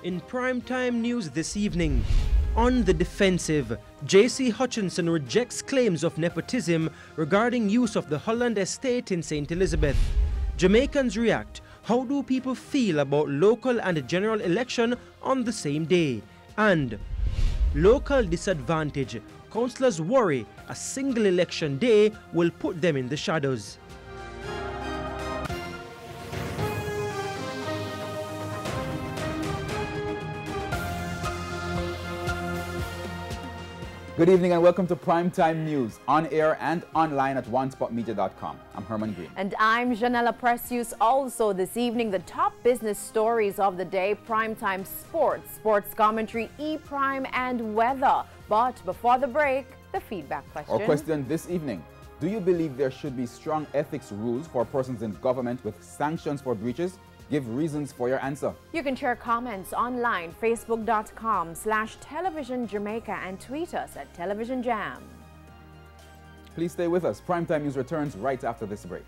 In primetime news this evening, on the defensive, J.C. Hutchinson rejects claims of nepotism regarding use of the Holland estate in St. Elizabeth. Jamaicans react. How do people feel about local and general election on the same day? And local disadvantage. Councillors worry a single election day will put them in the shadows. Good evening and welcome to Primetime News, on air and online at onespotmedia.com. I'm Herman Green. And I'm Janella Precious. Also this evening, the top business stories of the day, primetime sports commentary, E-Prime and weather. But before the break, the feedback question. Our question this evening: do you believe there should be strong ethics rules for persons in government with sanctions for breaches? Give reasons for your answer. You can share comments online, facebook.com/television Jamaica, and tweet us at Television Jam. Please stay with us. Primetime News returns right after this break.